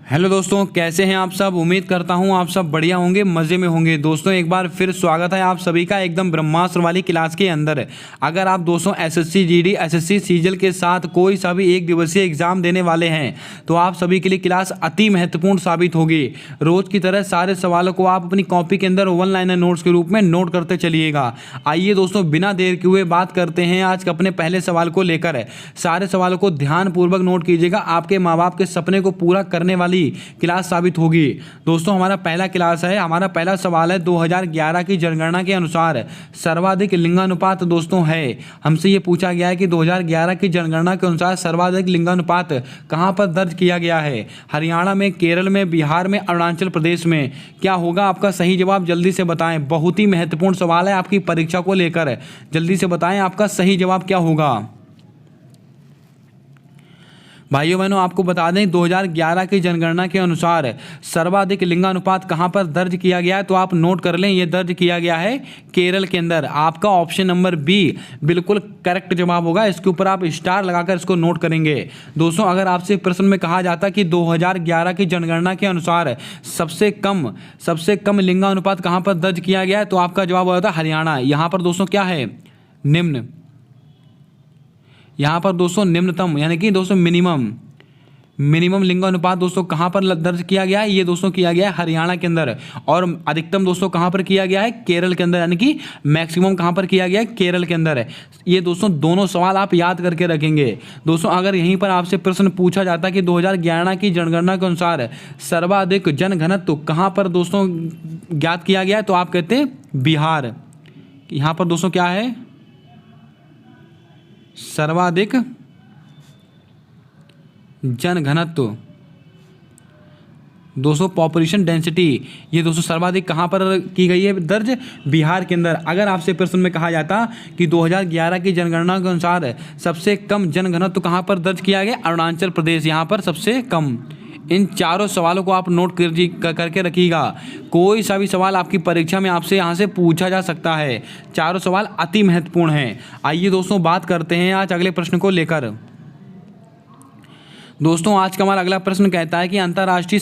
Hello दोस्तों, कैसे हैं आप सब। उम्मीद करता हूं आप सब बढ़िया होंगे, मज़े में होंगे। दोस्तों एक बार फिर स्वागत है आप सभी का एकदम ब्रह्मास्त्र वाली क्लास के अंदर। अगर आप दोस्तों एसएससी जीडी एसएससी सीजीएल के साथ कोई सा भी एक दिवसीय एग्जाम देने वाले हैं तो आप सभी के लिए क्लास अति महत्वपूर्ण साबित होगी। रोज़ की तरह सारे सवालों को आप अपनी कॉपी के अंदर वन लाइनर नोट्स के रूप में नोट करते चलिएगा। आइए दोस्तों बिना देर किए हुए बात करते हैं आज अपने पहले सवाल को लेकर। सारे सवालों को ध्यानपूर्वक नोट कीजिएगा, आपके माँ बाप के सपने को पूरा करने वाली क्लास साबित होगी। दोस्तों हमारा पहला क्लास है, हमारा पहला सवाल है 2011 की जनगणना के अनुसार सर्वाधिक लिंगानुपात दोस्तों है। हमसे ये पूछा गया है कि 2011 की जनगणना के अनुसार सर्वाधिक लिंगानुपात कहां पर दर्ज किया गया है। हरियाणा में, केरल में, बिहार में, अरुणाचल प्रदेश में। क्या होगा आपका सही जवाब, जल्दी से बताएं। बहुत ही महत्वपूर्ण सवाल है आपकी परीक्षा को लेकर, जल्दी से बताएं आपका सही जवाब क्या होगा। भाइयों बहनों आपको बता दें 2011 की जनगणना के अनुसार सर्वाधिक लिंगानुपात कहां पर दर्ज किया गया है, तो आप नोट कर लें, ये दर्ज किया गया है केरल के अंदर। आपका ऑप्शन नंबर बी बिल्कुल करेक्ट जवाब होगा। इसके ऊपर आप स्टार लगाकर इसको नोट करेंगे। दोस्तों अगर आपसे प्रश्न में कहा जाता कि 2011 की जनगणना के अनुसार सबसे कम लिंगानुपात कहां पर दर्ज किया गया है, तो आपका जवाब हो जाता हरियाणा। यहाँ पर दोस्तों क्या है, निम्न। यहाँ पर दोस्तों निम्नतम यानी कि दोस्तों मिनिमम लिंगानुपात दोस्तों कहाँ पर दर्ज किया गया है, ये दोस्तों किया गया है हरियाणा के अंदर। और अधिकतम दोस्तों कहाँ पर किया गया है, केरल के अंदर, यानी कि मैक्सिमम कहाँ पर किया गया है, केरल के अंदर। ये दोस्तों दोनों सवाल आप याद करके रखेंगे। दोस्तों अगर यहीं पर आपसे प्रश्न पूछा जाता कि 2011 की जनगणना के अनुसार सर्वाधिक जनघनत्व कहाँ पर दोस्तों ज्ञात किया गया है, तो आप कहते हैं बिहार। यहाँ पर दोस्तों क्या है, सर्वाधिक जनघनत्व दोस्तों पॉपुलेशन डेंसिटी, ये दोस्तों सर्वाधिक कहाँ पर की गई है दर्ज, बिहार के अंदर। अगर आपसे प्रश्न में कहा जाता कि 2011 की जनगणना के अनुसार सबसे कम जनघनत्व कहाँ पर दर्ज किया गया, अरुणाचल प्रदेश, यहाँ पर सबसे कम। इन चारों सवालों को आप नोट करके रखिएगा। कोई सा भी सवाल आपकी परीक्षा में आपसे यहाँ से पूछा जा सकता है। चारों सवाल अति महत्वपूर्ण हैं। आइए दोस्तों बात करते हैं आज अगले प्रश्न को लेकर। दोस्तों आज का हमारा अगला प्रश्न कहता है कि अंतर्राष्ट्रीय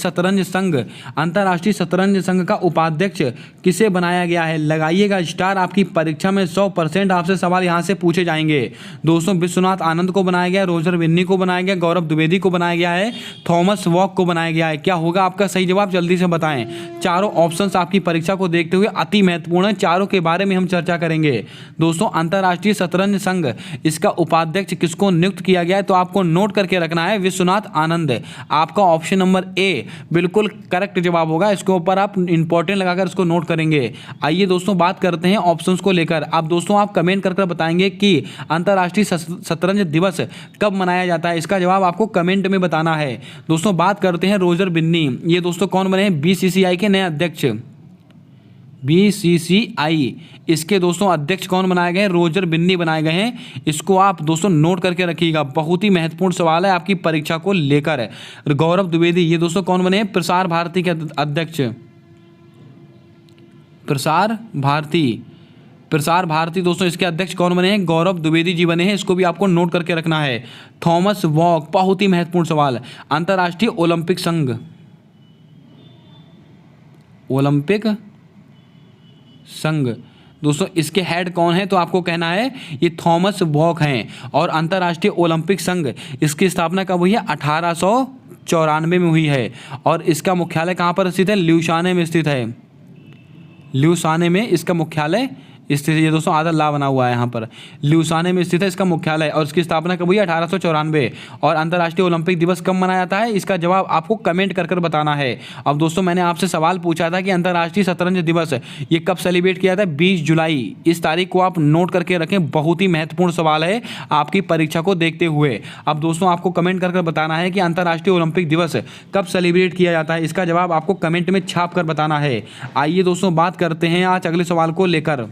शतरंज संघ का उपाध्यक्ष किसे बनाया गया है। लगाइएगा स्टार, आपकी परीक्षा में 100% आपसे सवाल यहां से पूछे जाएंगे। दोस्तों विश्वनाथ आनंद को बनाया गया, रोजर बिन्नी को बनाया गया, गौरव द्विवेदी को बनाया गया है, थॉमस वॉक को बनाया गया है। क्या होगा आपका सही जवाब, जल्दी से बताएं। चारों ऑप्शंस आपकी परीक्षा को देखते हुए अति महत्वपूर्ण है, चारों के बारे में हम चर्चा करेंगे। दोस्तों अंतर्राष्ट्रीय शतरंज संघ, इसका उपाध्यक्ष किसको नियुक्त किया गया है, तो आपको नोट करके रखना है विश्वनाथ आनंद। आपका ऑप्शन नंबर ए बिल्कुल करेक्ट जवाब होगा। इसके ऊपर आप इंपॉर्टेंट लगाकर इसको नोट करेंगे। आइए दोस्तों बात करते हैं ऑप्शंस को लेकर। अब दोस्तों आप कमेंट करके बताएंगे कि अंतर्राष्ट्रीय शतरंज दिवस कब मनाया जाता है। इसका जवाब आपको कमेंट में बताना है। दोस्तों बात करते हैं रोजर बिन्नी, ये दोस्तों कौन बने हैं, बीसीसीआई के नए अध्यक्ष। बीसीसीआई, इसके दोस्तों अध्यक्ष कौन बनाए गए हैं, रोजर बिन्नी बनाए गए हैं। इसको आप दोस्तों नोट करके रखिएगा, बहुत ही महत्वपूर्ण सवाल है आपकी परीक्षा को लेकर। गौरव द्विवेदी, ये दोस्तों कौन बने हैं, प्रसार भारती के अध्यक्ष। प्रसार भारती दोस्तों इसके अध्यक्ष कौन बने हैं, गौरव द्विवेदी जी बने हैं। इसको भी आपको नोट करके रखना है। थॉमस वॉक, बहुत ही महत्वपूर्ण सवाल। अंतर्राष्ट्रीय ओलंपिक संघ दोस्तों इसके हेड कौन है, तो आपको कहना है ये थॉमस वॉक हैं। और अंतर्राष्ट्रीय ओलंपिक संघ, इसकी स्थापना कब हुई है, 1894 में हुई है। और इसका मुख्यालय कहाँ पर स्थित है, ल्यूसाने में स्थित है। ल्यूसाने में इसका मुख्यालय स्थित, ये दोस्तों आधा ला बना हुआ है यहाँ पर, ल्यूसाने में स्थित है इसका मुख्यालय। और इसकी स्थापना कब हुई है, 1894। और अंतर्राष्ट्रीय ओलंपिक दिवस कब मनाया जाता है, इसका जवाब आपको कमेंट कर बताना है। अब दोस्तों मैंने आपसे सवाल पूछा था कि अंतर्राष्ट्रीय शतरंज दिवस ये कब सेलिब्रेट किया था, 20 जुलाई। इस तारीख को आप नोट करके रखें, बहुत ही महत्वपूर्ण सवाल है आपकी परीक्षा को देखते हुए। अब दोस्तों आपको कमेंट कर बताना है कि अंतर्राष्ट्रीय ओलंपिक दिवस कब सेलिब्रेट किया जाता है। इसका जवाब आपको कमेंट में छाप कर बताना है। आइए दोस्तों बात करते हैं आज अगले सवाल को लेकर।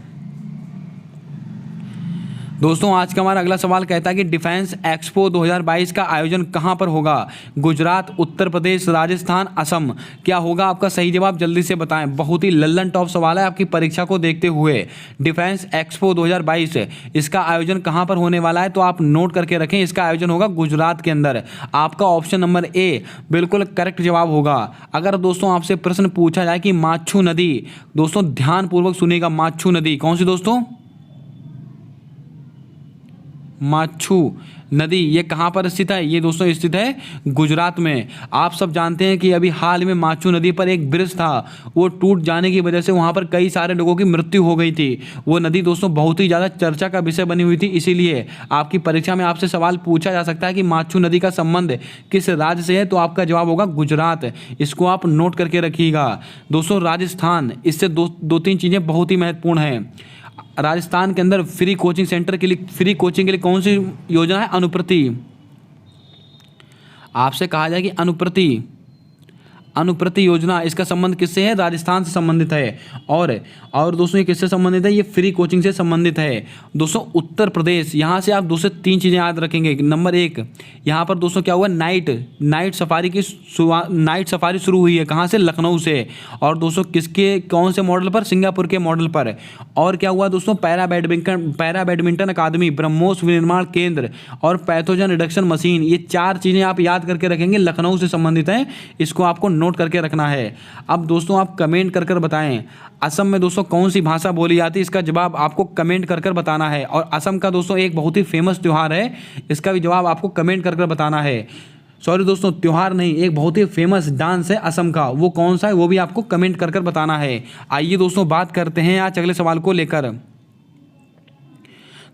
दोस्तों आज का हमारा अगला सवाल कहता है कि डिफेंस एक्सपो 2022 का आयोजन कहां पर होगा? गुजरात, उत्तर प्रदेश, राजस्थान, असम। क्या होगा आपका सही जवाब? जल्दी से बताएं। बहुत ही लल्लन टॉप सवाल है आपकी परीक्षा को देखते हुए। डिफेंस एक्सपो 2022 इसका आयोजन कहां पर होने वाला है? तो आप नोट करके रखें, इसका आयोजन होगा गुजरात के अंदर। आपका ऑप्शन नंबर ए बिल्कुल करेक्ट जवाब होगा। अगर दोस्तों आपसे प्रश्न पूछा जाए कि माच्छू नदी, दोस्तों ध्यानपूर्वक सुनिएगा, माच्छू नदी कौन सी दोस्तों? माच्छू नदी ये कहाँ पर स्थित है? ये दोस्तों स्थित है गुजरात में। आप सब जानते हैं कि अभी हाल में माच्छू नदी पर एक ब्रिज था, वो टूट जाने की वजह से वहाँ पर कई सारे लोगों की मृत्यु हो गई थी। वो नदी दोस्तों बहुत ही ज़्यादा चर्चा का विषय बनी हुई थी, इसीलिए आपकी परीक्षा में आपसे सवाल पूछा जा सकता है कि माच्छू नदी का संबंध किस राज्य से है? तो आपका जवाब होगा गुजरात। इसको आप नोट करके रखिएगा। दोस्तों राजस्थान, इससे दो तीन चीज़ें बहुत ही महत्वपूर्ण हैं। राजस्थान के अंदर फ्री कोचिंग सेंटर के लिए, फ्री कोचिंग के लिए कौन सी योजना है? अनुप्रति। आपसे कहा जाए कि अनुप्रति योजना, इसका संबंध किससे है? राजस्थान से संबंधित है। और दोस्तों ये किससे संबंधित है? ये फ्री कोचिंग से संबंधित है। दोस्तों उत्तर प्रदेश, यहाँ से आप 2 से 3 चीज़ें याद रखेंगे। नंबर 1, यहाँ पर दोस्तों क्या हुआ? नाइट सफारी शुरू हुई है। कहाँ से? लखनऊ से। और दोस्तों किसके, कौन से मॉडल पर? सिंगापुर के मॉडल पर। और क्या हुआ दोस्तों? पैरा बैडमिंटन अकादमी, ब्रह्मोस विनिर्माण केंद्र और पैथोजन रिडक्शन मशीन, ये 4 चीज़ें आप याद करके रखेंगे, लखनऊ से संबंधित हैं। इसको आपको नोट करके रखना है। अब दोस्तों आप कमेंट कर कर बताएं, असम में दोस्तों कौन सी भाषा बोली जाती है? इसका जवाब आपको कमेंट कर कर बताना है। और असम का दोस्तों एक बहुत ही फेमस त्यौहार है, इसका भी जवाब आपको कमेंट कर कर बताना है। सॉरी दोस्तों, त्यौहार नहीं, एक बहुत ही फेमस डांस है असम का, वो कौन सा है वो भी आपको कमेंट कर कर बताना है। आइए दोस्तों बात करते हैं आज अगले सवाल को लेकर।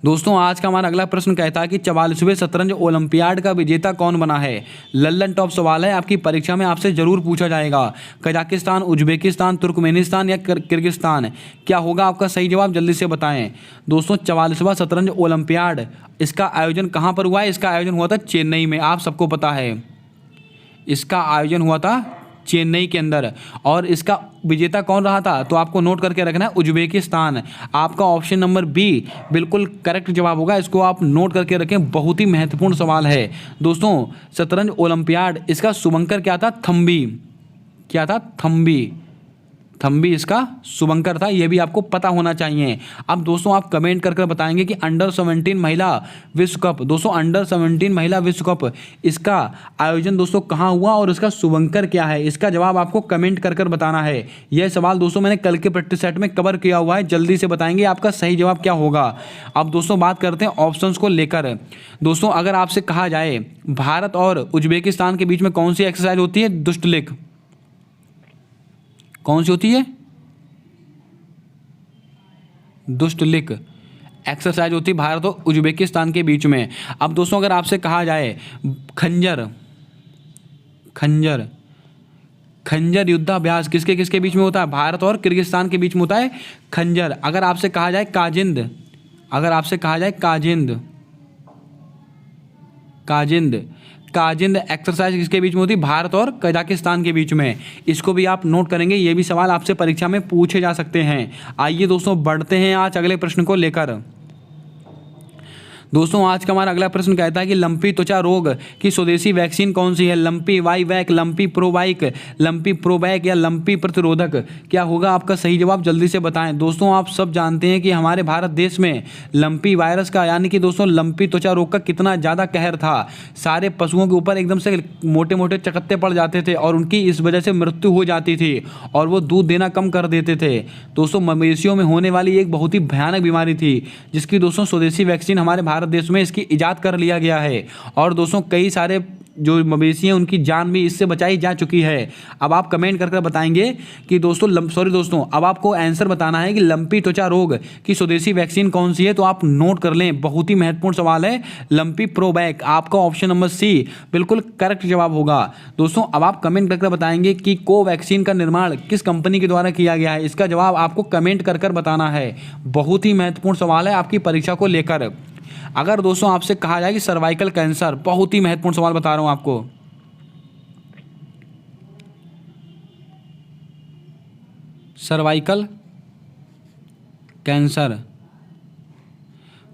दोस्तों आज का हमारा अगला प्रश्न कहता है कि 44वें शतरंज ओलंपियाड का विजेता कौन बना है? लल्लन टॉप सवाल है, आपकी परीक्षा में आपसे जरूर पूछा जाएगा। कजाकिस्तान, उज्बेकिस्तान, तुर्कमेनिस्तान या किर्गिस्तान। क्या होगा आपका सही जवाब? जल्दी से बताएं। दोस्तों 44वां शतरंज ओलंपियाड इसका आयोजन कहाँ पर हुआ है? इसका आयोजन हुआ था चेन्नई में, आप सबको पता है। इसका आयोजन हुआ था चेन्नई के अंदर। और इसका विजेता कौन रहा था? तो आपको नोट करके रखना है, उज्बेकिस्तान। आपका ऑप्शन नंबर बी बिल्कुल करेक्ट जवाब होगा, इसको आप नोट करके रखें, बहुत ही महत्वपूर्ण सवाल है। दोस्तों शतरंज ओलंपियाड, इसका शुभंकर क्या था? थम्बी। क्या था? थम्बी इसका शुभंकर था, यह भी आपको पता होना चाहिए। अब दोस्तों आप कमेंट कर बताएंगे कि अंडर 17 महिला विश्व कप, दोस्तों अंडर 17 महिला विश्व कप इसका आयोजन दोस्तों कहाँ हुआ और इसका शुभंकर क्या है? इसका जवाब आपको कमेंट कर बताना है। यह सवाल दोस्तों मैंने कल के प्रैक्टिस सेट में कवर किया हुआ है, जल्दी से बताएंगे आपका सही जवाब क्या होगा। अब दोस्तों बात करते हैं ऑप्शंस को लेकर। दोस्तों अगर आपसे कहा जाए भारत और उज्बेकिस्तान के बीच में कौन सी एक्सरसाइज होती है? दुष्टलिक। कौन सी होती है? दुष्टलिक एक्सरसाइज होती है भारत और उज्बेकिस्तान के बीच में। अब दोस्तों अगर आपसे कहा जाए खंजर युद्धाभ्यास किसके किसके बीच में होता है? भारत और किर्गिस्तान के बीच में होता है खंजर। अगर आपसे कहा जाए काजिंद एक्सरसाइज किसके बीच में होती है? भारत और कजाकिस्तान के बीच में। इसको भी आप नोट करेंगे, ये भी सवाल आपसे परीक्षा में पूछे जा सकते हैं। आइए दोस्तों बढ़ते हैं आज अगले प्रश्न को लेकर। दोस्तों आज का हमारा अगला प्रश्न कहता है कि लंपी त्वचा रोग की स्वदेशी वैक्सीन कौन सी है? लंपी वाईवैक, लंपी प्रोवाइक, लंपी प्रोबैक या लंपी प्रतिरोधक। क्या होगा आपका सही जवाब? जल्दी से बताएं। दोस्तों आप सब जानते हैं कि हमारे भारत देश में लंपी वायरस का, यानी कि दोस्तों लंपी त्वचा रोग का कितना ज़्यादा कहर था। सारे पशुओं के ऊपर एकदम से मोटे मोटे चकत्ते पड़ जाते थे और उनकी इस वजह से मृत्यु हो जाती थी और वो दूध देना कम कर देते थे। दोस्तों मवेशियों में होने वाली एक बहुत ही भयानक बीमारी थी, जिसकी दोस्तों स्वदेशी वैक्सीन हमारे भारत देश में इसकी इजाद कर लिया गया है। और दोस्तों कई सारे जो मवेशी हैं उनकी जान भी इससे बचाई जा चुकी है। अब आप कमेंट करके बताएंगे कि दोस्तों अब आपको आंसर बताना है कि लंपी त्वचा रोग की स्वदेशी वैक्सीन कौन सी है। तो आप नोट कर लें, बहुत ही महत्वपूर्ण सवाल है, लंपी प्रोबैक। आपका ऑप्शन नंबर सी बिल्कुल करेक्ट जवाब होगा। दोस्तों अब आप कमेंट करके बताएंगे कि कोवैक्सीन का निर्माण किस कंपनी के द्वारा किया गया है? इसका जवाब आपको कमेंट कर बताना है। बहुत ही महत्वपूर्ण सवाल है आपकी परीक्षा को लेकर। अगर दोस्तों आपसे कहा जाए कि सर्वाइकल कैंसर, बहुत ही महत्वपूर्ण सवाल बता रहा हूं आपको, सर्वाइकल कैंसर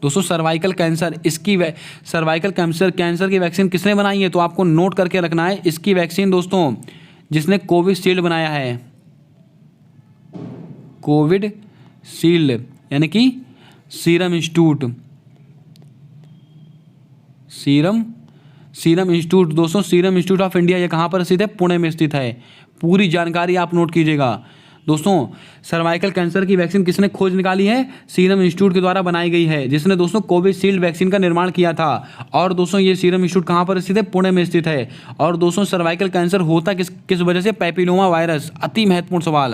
दोस्तों सर्वाइकल कैंसर, सर्वाइकल कैंसर की वैक्सीन किसने बनाई है? तो आपको नोट करके रखना है इसकी वैक्सीन दोस्तों, जिसने कोविशील्ड बनाया है, कोविशील्ड, यानी कि सीरम इंस्टीट्यूट दोस्तों, सीरम इंस्टीट्यूट ऑफ इंडिया, ये कहाँ पर स्थित है? पुणे में स्थित है। पूरी जानकारी आप नोट कीजिएगा दोस्तों। सर्वाइकल कैंसर की वैक्सीन किसने खोज निकाली है? सीरम इंस्टीट्यूट के द्वारा बनाई गई है, जिसने दोस्तों कोविशील्ड वैक्सीन का निर्माण किया था। और दोस्तों ये सीरम इंस्टीट्यूट कहाँ पर स्थित है? पुणे में स्थित है। और दोस्तों सर्वाइकल कैंसर होता किस वजह से? Papilloma virus. अति महत्वपूर्ण सवाल,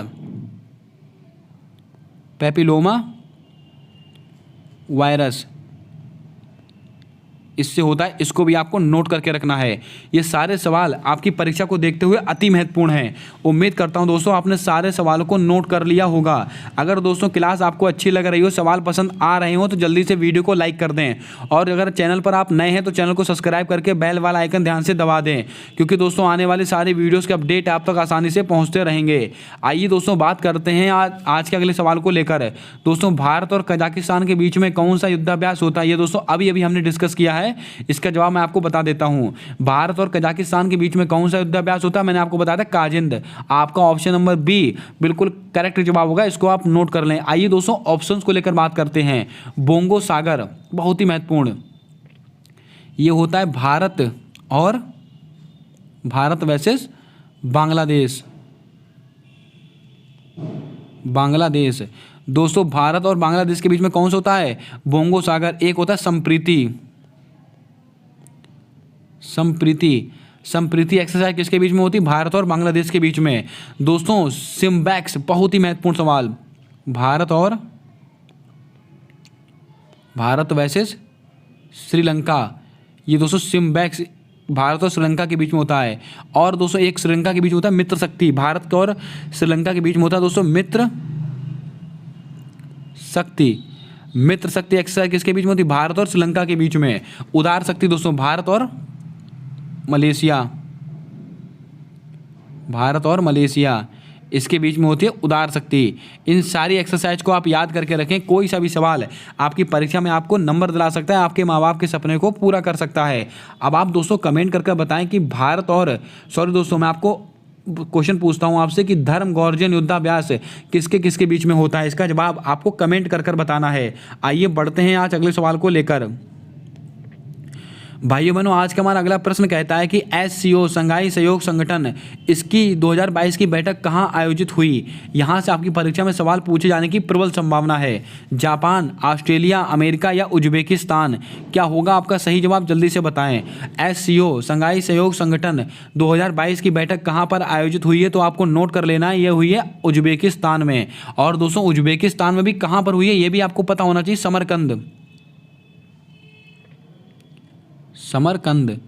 पैपिलोमा वायरस इससे होता है, इसको भी आपको नोट करके रखना है। ये सारे सवाल आपकी परीक्षा को देखते हुए अति महत्वपूर्ण हैं। उम्मीद करता हूं दोस्तों आपने सारे सवालों को नोट कर लिया होगा। अगर दोस्तों क्लास आपको अच्छी लग रही हो, सवाल पसंद आ रहे हो, तो जल्दी से वीडियो को लाइक कर दें। और अगर चैनल पर आप नए हैं तो चैनल को सब्सक्राइब करके बेल वाला आइकन ध्यान से दबा दें, क्योंकि दोस्तों आने वाले सारे वीडियोज़ के अपडेट आप तक आसानी से पहुँचते रहेंगे। आइए दोस्तों बात करते हैं आज के अगले सवाल को लेकर। दोस्तों भारत और कजाकिस्तान के बीच में कौन सा युद्धाभ्यास होता है? ये दोस्तों अभी हमने डिस्कस किया है। इसका जवाब मैं आपको बता देता हूं। भारत और कजाकिस्तान के बीच में कौन सा युद्धाभ्यास होता है? मैंने आपको बताया था काजिंद। आपका ऑप्शन नंबर बी बिल्कुल करेक्ट जवाब होगा, इसको आप नोट कर लें। आइए दोस्तों ऑप्शंस को लेकर बात करते हैं। बोंगो सागर, बहुत ही महत्वपूर्ण, ये होता है भारत वर्सेस बांग्लादेश। दोस्तों भारत और बांग्लादेश के बीच में कौन सा होता है? बोंगो सागर। एक होता है संप्रीति एक्सरसाइज किसके बीच में होती है? भारत और बांग्लादेश के बीच में। दोस्तों सिम्बैक्स, बहुत ही महत्वपूर्ण सवाल, भारत वर्सेस श्रीलंका। ये दोस्तों सिम्बैक्स भारत और श्रीलंका के बीच में होता है। और दोस्तों एक श्रीलंका के बीच में होता है मित्र शक्ति, भारत और श्रीलंका के बीच में होता है दोस्तों मित्र शक्ति एक्सरसाइज किसके बीच में होती है? भारत और श्रीलंका के बीच में। उदार शक्ति दोस्तों भारत और मलेशिया इसके बीच में होती है उदार शक्ति। इन सारी एक्सरसाइज को आप याद करके रखें। कोई सा भी सवाल आपकी परीक्षा में आपको नंबर दिला सकता है, आपके माँ बाप के सपने को पूरा कर सकता है। अब आप दोस्तों कमेंट करके बताएं कि मैं आपको क्वेश्चन पूछता हूं आपसे कि धर्मगोर्जन युद्धाभ्यास किसके बीच में होता है? इसका जवाब आपको कमेंट कर बताना है। आइए बढ़ते हैं आज अगले सवाल को लेकर। भाइयों बहनों आज का हमारा अगला प्रश्न कहता है कि SCO शंघाई सहयोग संगठन, इसकी 2022 की बैठक कहाँ आयोजित हुई? यहाँ से आपकी परीक्षा में सवाल पूछे जाने की प्रबल संभावना है। जापान, ऑस्ट्रेलिया, अमेरिका या उज्बेकिस्तान? क्या होगा आपका सही जवाब? जल्दी से बताएं। SCO शंघाई सहयोग संगठन 2022 की बैठक कहाँ पर आयोजित हुई है? तो आपको नोट कर लेना है, ये हुई है उज्बेकिस्तान में। और दोस्तों उज्बेकिस्तान में भी कहाँ पर हुई है ये भी आपको पता होना चाहिए। समरकंद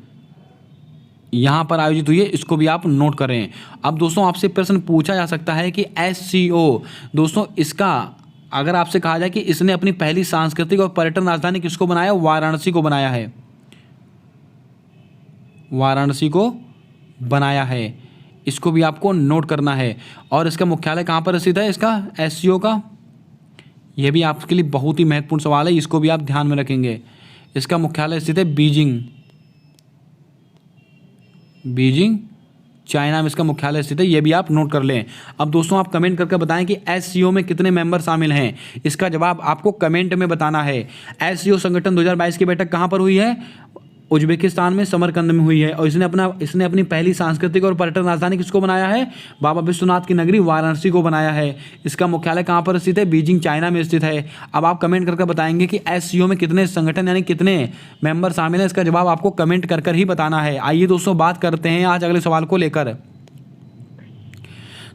यहाँ पर आयोजित हुई है, इसको भी आप नोट करें। अब दोस्तों आपसे प्रश्न पूछा जा सकता है कि SCO दोस्तों इसका अगर आपसे कहा जाए कि इसने अपनी पहली सांस्कृतिक और पर्यटन राजधानी किसको बनाया? वाराणसी को बनाया है। इसको भी आपको नोट करना है। और इसका मुख्यालय कहाँ पर स्थित है इसका SCO का? यह भी आपके लिए बहुत ही महत्वपूर्ण सवाल है, इसको भी आप ध्यान में रखेंगे। इसका मुख्यालय स्थित है बीजिंग चाइना में इसका मुख्यालय स्थित है, ये भी आप नोट कर लें। अब दोस्तों आप कमेंट करके बताएं कि SCO में कितने मेंबर शामिल हैं? इसका जवाब आपको कमेंट में बताना है। SCO संगठन 2022 की बैठक कहाँ पर हुई है? उज्बेकिस्तान में समरकंद में हुई है। और इसने अपनी पहली सांस्कृतिक और पर्यटन राजधानी किसको बनाया है? बाबा विश्वनाथ की नगरी वाराणसी को बनाया है। इसका मुख्यालय कहाँ पर स्थित है? बीजिंग चाइना में स्थित है। अब आप कमेंट करके बताएंगे कि SCO में कितने संगठन यानी कितने मेंबर शामिल हैं? इसका जवाब आपको कमेंट कर ही बताना है। आइए दोस्तों बात करते हैं आज अगले सवाल को लेकर।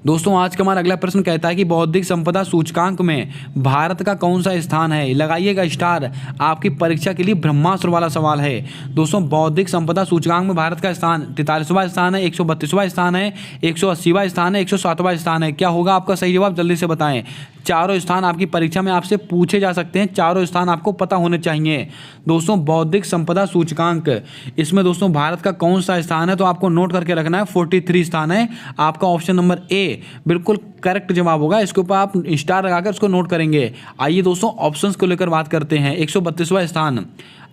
दोस्तों आज का हमारा अगला प्रश्न कहता है कि बौद्धिक संपदा सूचकांक में भारत का कौन सा स्थान है? लगाइएगा स्टार, आपकी परीक्षा के लिए ब्रह्मास्त्र वाला सवाल है। दोस्तों बौद्धिक संपदा सूचकांक में भारत का स्थान 43वां स्थान है, 132वां स्थान है, 180वां स्थान है, 107वां स्थान है। क्या होगा आपका सही जवाब? जल्दी से बताएं। चारों स्थान आपकी परीक्षा में आपसे पूछे जा सकते हैं, चारों स्थान आपको पता होने चाहिए। दोस्तों बौद्धिक संपदा सूचकांक, इसमें दोस्तों भारत का कौन सा स्थान है, तो आपको नोट करके रखना है 43 स्थान है। आपका ऑप्शन नंबर ए बिल्कुल करेक्ट जवाब होगा। इसके ऊपर आप स्टार लगाकर उसको नोट करेंगे। आइए दोस्तों ऑप्शंस को लेकर बात करते हैं। 132वां स्थान,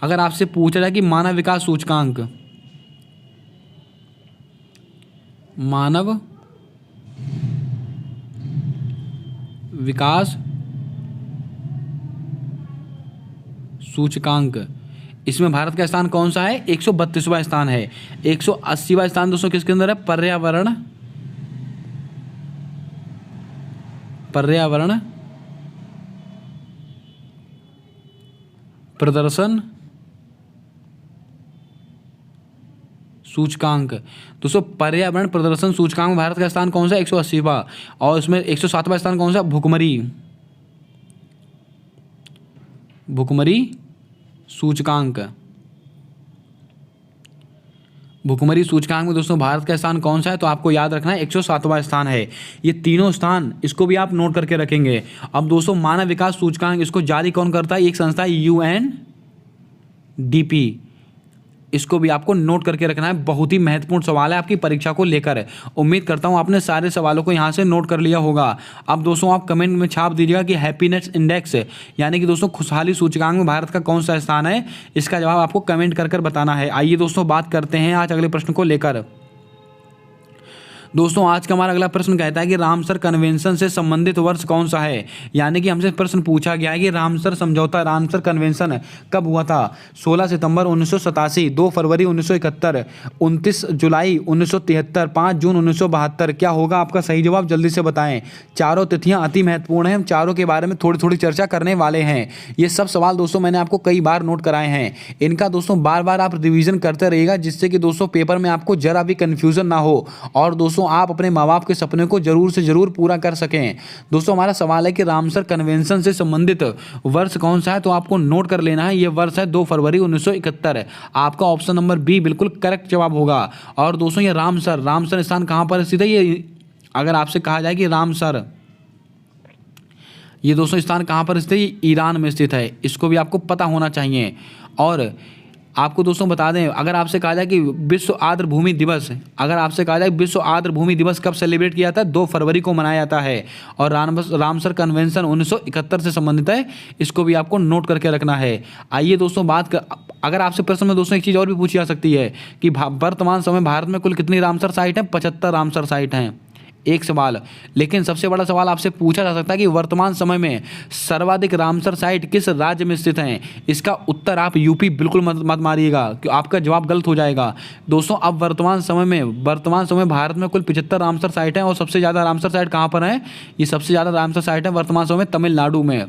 अगर आपसे पूछा जाए कि मानव विकास सूचकांक, मानव विकास सूचकांक, इसमें भारत का स्थान कौन सा है, 132वां स्थान है। 180वां स्थान दोस्तों किसके अंदर है, पर्यावरण प्रदर्शन सूचकांक। दोस्तों पर्यावरण प्रदर्शन सूचकांक में भारत का स्थान कौन सा, 180वां। और इसमें 107वां स्थान कौन सा, भुखमरी सूचकांक। भुखमरी सूचकांक में दोस्तों भारत का स्थान कौन सा है, तो आपको याद रखना है 107वां स्थान है। ये तीनों स्थान इसको भी आप नोट करके रखेंगे। अब दोस्तों मानव विकास सूचकांक, इसको जारी कौन करता है, एक संस्था UNDP, इसको भी आपको नोट करके रखना है। बहुत ही महत्वपूर्ण सवाल है आपकी परीक्षा को लेकर। उम्मीद करता हूं आपने सारे सवालों को यहां से नोट कर लिया होगा। अब दोस्तों आप कमेंट में छाप दीजिएगा कि हैप्पीनेस इंडेक्स यानी कि दोस्तों खुशहाली सूचकांक में भारत का कौन सा स्थान है। इसका जवाब आपको कमेंट कर बताना है। आइए दोस्तों बात करते हैं आज अगले प्रश्न को लेकर। दोस्तों आज का हमारा अगला प्रश्न कहता है कि रामसर कन्वेंशन से संबंधित वर्ष कौन सा है। यानी कि हमसे प्रश्न पूछा गया है कि रामसर समझौता, रामसर कन्वेंशन कब हुआ था। 16 सितंबर 1987, 2 फरवरी 1971, 29 जुलाई 1973, 5 जून 1972। क्या होगा आपका सही जवाब, जल्दी से बताएं। चारों तिथियां अति महत्वपूर्ण हैं, हम चारों के बारे में थोड़ी थोड़ी चर्चा करने वाले हैं। ये सब सवाल दोस्तों मैंने आपको कई बार नोट कराए हैं। इनका दोस्तों बार बार आप रिविजन करते रहिएगा, जिससे कि दोस्तों पेपर में आपको जरा भी कन्फ्यूजन ना हो और दोस्तों आप अपने माँ बाप के सपने को जरूर से जरूर पूरा कर सकें। दोस्तों हमारा सवाल है कि रामसर कन्वेंशन से संबंधित वर्ष कौन सा है, तो आपको नोट कर लेना है। यह वर्ष है 2 फरवरी 1971। आपका ऑप्शन नंबर बी बिल्कुल करेक्ट जवाब होगा। और दोस्तों ये रामसर स्थान कहाँ पर स्थित है, ये अगर आपसे कहा जाए कि रामसर, ये दोस्तों स्थान कहाँ पर स्थित है, ये ईरान में स्थित है। इसको भी आपको पता होना चाहिए। और आपको दोस्तों बता दें, अगर आपसे कहा जाए कि विश्व आर्द्र भूमि दिवस, अगर आपसे कहा जाए विश्व आर्द्र भूमि दिवस कब सेलिब्रेट किया जाता है, 2 फरवरी को मनाया जाता है। और रामसर कन्वेंशन 1971 से संबंधित है। इसको भी आपको नोट करके रखना है। आइए दोस्तों अगर आपसे प्रश्न में दोस्तों एक चीज़ और भी पूछी जा सकती है कि वर्तमान समय भारत में कुल कितनी रामसर साइट हैं, 75 रामसर साइट हैं। एक सवाल, लेकिन सबसे बड़ा सवाल आपसे पूछा जा सकता है कि वर्तमान समय में सर्वाधिक रामसर साइट किस राज्य में स्थित हैं। इसका उत्तर आप यूपी बिल्कुल मत मारिएगा, क्योंकि आपका जवाब गलत हो जाएगा। दोस्तों अब वर्तमान समय भारत में कुल 75 रामसर साइट हैं। और सबसे ज़्यादा रामसर साइट कहाँ पर है, ये सबसे ज़्यादा रामसर साइट है वर्तमान समय में तमिलनाडु में।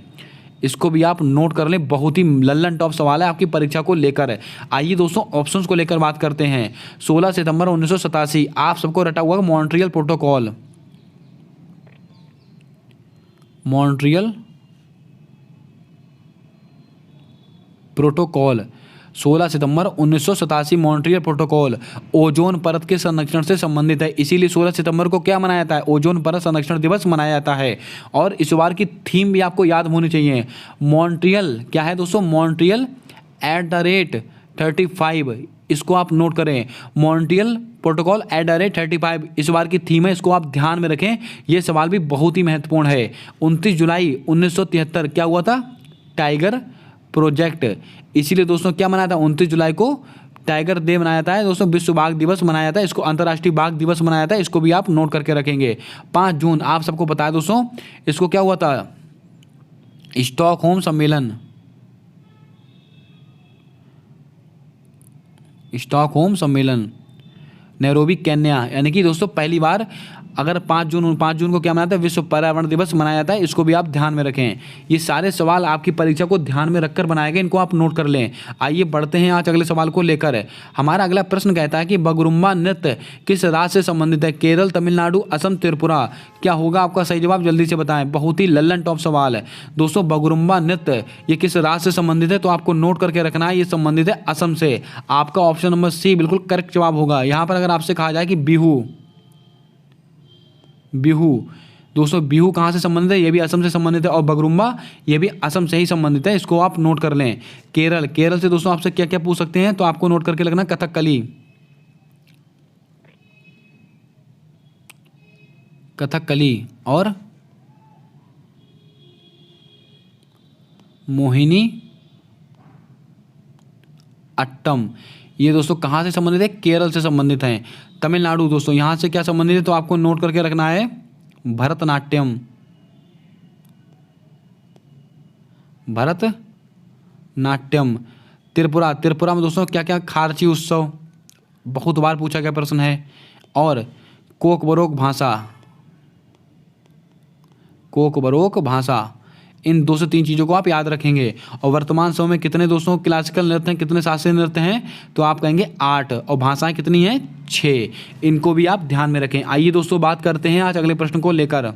इसको भी आप नोट कर लें, बहुत ही लल्लन टॉप सवाल है आपकी परीक्षा को लेकर। आइए दोस्तों ऑप्शंस को लेकर बात करते हैं। 16 सितंबर 1987, आप सबको रटा हुआ मॉन्ट्रियल प्रोटोकॉल, मॉन्ट्रियल प्रोटोकॉल 16 सितंबर 1987 मॉन्ट्रियल प्रोटोकॉल ओजोन परत के संरक्षण से संबंधित है। इसीलिए 16 सितंबर को क्या मनाया जाता है, ओजोन परत संरक्षण दिवस मनाया जाता है। और इस बार की थीम भी आपको याद होनी चाहिए। मॉन्ट्रियल क्या है दोस्तों, मॉन्ट्रियल @35, इसको आप नोट करें। मॉन्ट्रियल प्रोटोकॉल @35 इस बार की थीम है, इसको आप ध्यान में रखें। ये सवाल भी बहुत ही महत्वपूर्ण है। 29 जुलाई 1973 क्या हुआ था, टाइगर प्रोजेक्ट। इसीलिए दोस्तों क्या मनाया था, 29 जुलाई को टाइगर डे मनाया जाता है। दोस्तों विश्व बाघ दिवस मनाया जाता है, इसको अंतर्राष्ट्रीय बाघ दिवस मनाया जाता है। इसको भी आप नोट करके रखेंगे। 5 जून आप सबको पता है दोस्तों, इसको क्या हुआ था, स्टॉकहोम सम्मेलन, स्टॉकहोम सम्मेलन नैरोबी केन्या। यानी कि दोस्तों पहली बार अगर 5 जून को क्या मनाता है, विश्व पर्यावरण दिवस मनाया जाता है। इसको भी आप ध्यान में रखें। ये सारे सवाल आपकी परीक्षा को ध्यान में रखकर बनाए गए, इनको आप नोट कर लें। आइए बढ़ते हैं आज अगले सवाल को लेकर। हमारा अगला प्रश्न कहता है कि बगरुम्बा नृत्य किस राज्य से संबंधित है, केरल, तमिलनाडु, असम, त्रिपुरा। क्या होगा आपका सही जवाब, जल्दी से बताएं। बहुत ही लल्लन टॉप सवाल है दोस्तों। बगरुम्बा नृत्य ये किस राज्य से संबंधित है, तो आपको नोट करके रखना है। ये संबंधित है असम से। आपका ऑप्शन नंबर सी बिल्कुल करेक्ट जवाब होगा। यहाँ पर अगर आपसे कहा जाए कि बिहू दोस्तों बिहू कहाँ से संबंधित है, ये भी असम से संबंधित है, और बगरुम्बा ये भी असम से ही संबंधित है, इसको आप नोट कर लें। केरल, केरल से दोस्तों आपसे क्या क्या पूछ सकते हैं, तो आपको नोट करके लगना कथकली, कथकली और मोहिनी अट्टम, ये दोस्तों कहाँ से संबंधित है, केरल से संबंधित हैं। तमिलनाडु दोस्तों यहाँ से क्या संबंधित है, तो आपको नोट करके रखना है भरतनाट्यम, भरतनाट्यम। त्रिपुरा, त्रिपुरा में दोस्तों क्या क्या, खारची उत्सव, बहुत बार पूछा गया प्रश्न है, और कोकबरोक भाषा, कोकबरोक भाषा। इन 2 से 3 चीज़ों को आप याद रखेंगे। और वर्तमान समय में कितने दोस्तों क्लासिकल नृत्य हैं, कितने शास्त्रीय नृत्य हैं, तो आप कहेंगे 8, और भाषाएं कितनी हैं, 6। इनको भी आप ध्यान में रखें। आइए दोस्तों बात करते हैं आज अगले प्रश्न को लेकर।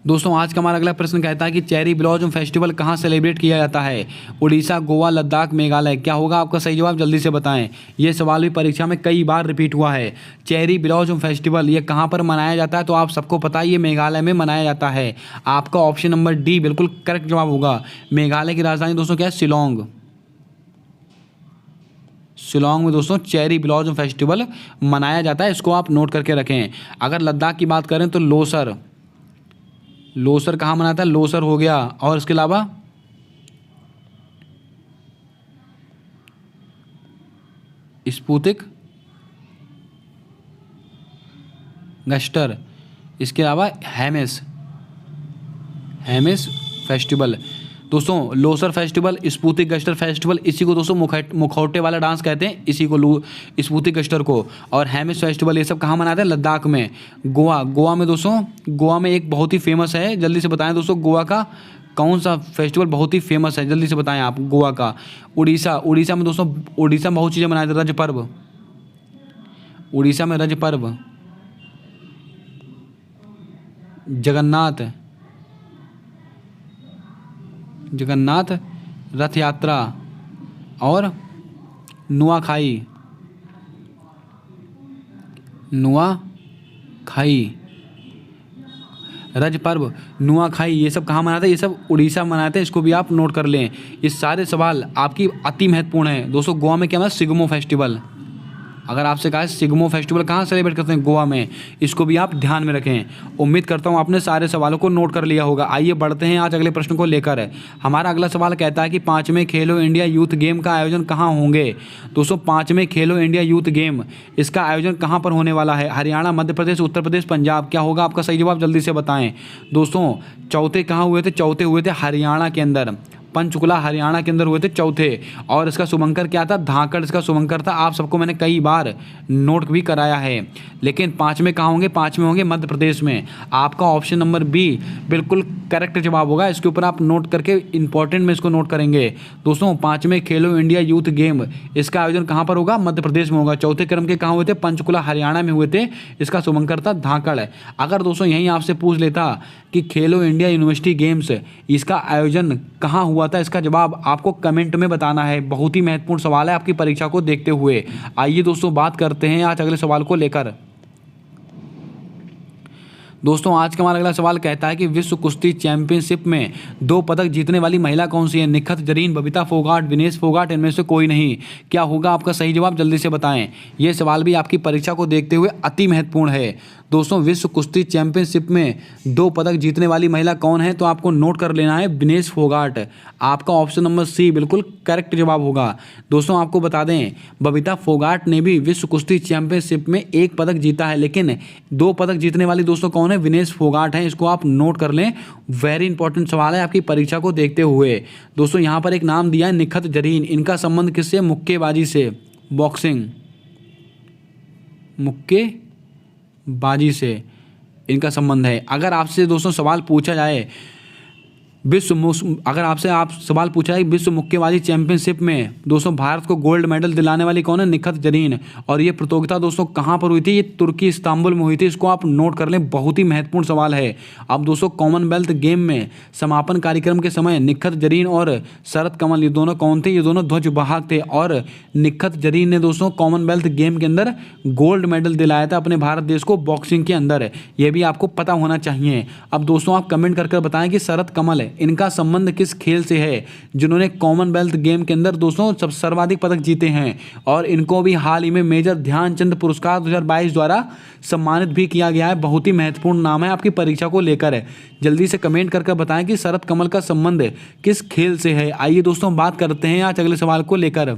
दोस्तों आज का हमारा अगला प्रश्न कहता है कि चेरी ब्लॉसम फेस्टिवल कहाँ सेलिब्रेट किया जाता है, उड़ीसा, गोवा, लद्दाख, मेघालय। क्या होगा आपका सही जवाब, जल्दी से बताएं। ये सवाल भी परीक्षा में कई बार रिपीट हुआ है। चेरी ब्लॉसम फेस्टिवल ये कहाँ पर मनाया जाता है, तो आप सबको पता है ये मेघालय में मनाया जाता है। आपका ऑप्शन नंबर डी बिल्कुल करेक्ट जवाब होगा। मेघालय की राजधानी दोस्तों क्या है, शिलोंग। शिलोंग में दोस्तों चेरी ब्लॉसम फेस्टिवल मनाया जाता है, इसको आप नोट करके रखें। अगर लद्दाख की बात करें तो लोसर, लोसर कहाँ मनाता है, लोसर हो गया। और इसके अलावा स्पुतिक गस्टर, इसके अलावा हेमिस, हेमिस फेस्टिवल। दोस्तों लोसर फेस्टिवल, स्पुतिक गस्टर फेस्टिवल, इसी को दोस्तों मुखौटे वाला डांस कहते हैं, इसी को स्पुतिक गस्टर को। और हेमिस फेस्टिवल ये सब कहाँ मनाते हैं, लद्दाख में। गोवा, गोवा में दोस्तों, गोवा में एक बहुत ही फेमस है, जल्दी से बताएं दोस्तों, गोवा का कौन सा फेस्टिवल बहुत ही फेमस है, जल्दी से बताएं आप गोवा का। उड़ीसा, उड़ीसा में दोस्तों, उड़ीसा में बहुत चीज़ें मनाते हैं। रज पर्व, उड़ीसा में रज पर्व। जगन्नाथ, जगन्नाथ रथ यात्रा। और नुआखाई, नुआखाई, रज पर्व, नुआखाई, ये सब कहाँ मनाते हैं, ये सब उड़ीसा मनाते हैं, इसको भी आप नोट कर लें। ये सारे सवाल आपकी अति महत्वपूर्ण हैं। दोस्तों गोवा में क्या है, सिग्मो फेस्टिवल। अगर आपसे कहा है सिग्मो फेस्टिवल कहाँ सेलिब्रेट करते हैं, गोवा में, इसको भी आप ध्यान में रखें। उम्मीद करता हूँ आपने सारे सवालों को नोट कर लिया होगा। आइए बढ़ते हैं आज अगले प्रश्न को लेकर। हमारा अगला सवाल कहता है कि 5वें खेलो इंडिया यूथ गेम का आयोजन कहाँ होंगे। दोस्तों 5वें खेलो इंडिया यूथ गेम, इसका आयोजन कहाँ पर होने वाला है, हरियाणा, मध्य प्रदेश, उत्तर प्रदेश, पंजाब। क्या होगा आपका सही जवाब, जल्दी से बताएं। दोस्तों चौथे कहाँ हुए थे, चौथे हुए थे हरियाणा के अंदर, पंचकुला हरियाणा के अंदर हुए थे चौथे। और इसका शुभंकर क्या था, धाकड़ इसका शुभंकर था। आप सबको मैंने कई बार नोट भी कराया है। लेकिन 5वें कहाँ होंगे, 5वें होंगे मध्य प्रदेश में। आपका ऑप्शन नंबर बी बिल्कुल करेक्ट जवाब होगा। इसके ऊपर आप नोट करके इंपॉर्टेंट में इसको नोट करेंगे। दोस्तों 5वें खेलो इंडिया यूथ गेम, इसका आयोजन कहाँ पर होगा, मध्य प्रदेश में होगा। चौथे क्रम के कहाँ हुए थे, पंचकुला हरियाणा में हुए थे। इसका शुभंकर था धाकड़। अगर दोस्तों यहीं आपसे पूछ लेता कि खेलो इंडिया यूनिवर्सिटी गेम्स, इसका आयोजन कहाँ हुआ था, इसका जवाब आपको कमेंट में बताना है। बहुत ही महत्वपूर्ण सवाल है आपकी परीक्षा को देखते हुए। आइए दोस्तों बात करते हैं आज अगले सवाल को लेकर। दोस्तों आज का हमारा अगला सवाल कहता है कि विश्व कुश्ती चैंपियनशिप में 2 पदक जीतने वाली महिला कौन सी है। निखत जरीन, बबीता फोगाट, विनेश फोगाट, इनमें से कोई नहीं। क्या होगा आपका सही जवाब, जल्दी से बताएं। यह सवाल भी आपकी परीक्षा को देखते हुए अति महत्वपूर्ण है। दोस्तों विश्व कुश्ती चैंपियनशिप में 2 पदक जीतने वाली महिला कौन है, तो आपको नोट कर लेना है विनेश फोगाट। आपका ऑप्शन नंबर सी बिल्कुल करेक्ट जवाब होगा। दोस्तों आपको बता दें, बबीता फोगाट ने भी विश्व कुश्ती चैंपियनशिप में 1 पदक जीता है, लेकिन 2 पदक जीतने वाली दोस्तों कौन है, विनेश फोगाट हैं। इसको आप नोट कर लें, वेरी इंपॉर्टेंट सवाल है आपकी परीक्षा को देखते हुए। दोस्तों यहाँ पर एक नाम दिया है निखत जरीन, इनका संबंध किससे, मुक्केबाजी से, बॉक्सिंग, मुक्केबाजी से इनका संबंध है। अगर आपसे दोस्तों सवाल पूछा जाए अगर आपसे सवाल पूछा है विश्व मुक्केबाजी चैंपियनशिप में दोस्तों भारत को गोल्ड मेडल दिलाने वाली कौन है? निखत जरीन। और ये प्रतियोगिता दोस्तों कहाँ पर हुई थी? ये तुर्की इस्तांबुल में हुई थी। इसको आप नोट कर लें, बहुत ही महत्वपूर्ण सवाल है। अब दोस्तों कॉमनवेल्थ गेम में समापन कार्यक्रम के समय निखत जरीन और शरत कमल ये दोनों कौन थे? ये दोनों ध्वजवाहक थे। और निखत जरीन ने दोस्तों कॉमनवेल्थ गेम के अंदर गोल्ड मेडल दिलाया था अपने भारत देश को बॉक्सिंग के अंदर। यह भी आपको पता होना चाहिए। अब दोस्तों आप कमेंट करके बताएं कि शरत कमल है, इनका संबंध किस खेल से है जिन्होंने कॉमनवेल्थ गेम के अंदर दोस्तों सब सर्वाधिक पदक जीते हैं। और इनको भी हाल ही में मेजर ध्यानचंद पुरस्कार 2022 द्वारा सम्मानित भी किया गया है। बहुत ही महत्वपूर्ण नाम है आपकी परीक्षा को लेकर है। जल्दी से कमेंट करके बताएं कि शरत कमल का संबंध किस खेल से है। आइए दोस्तों बात करते हैं आज अगले सवाल को लेकर।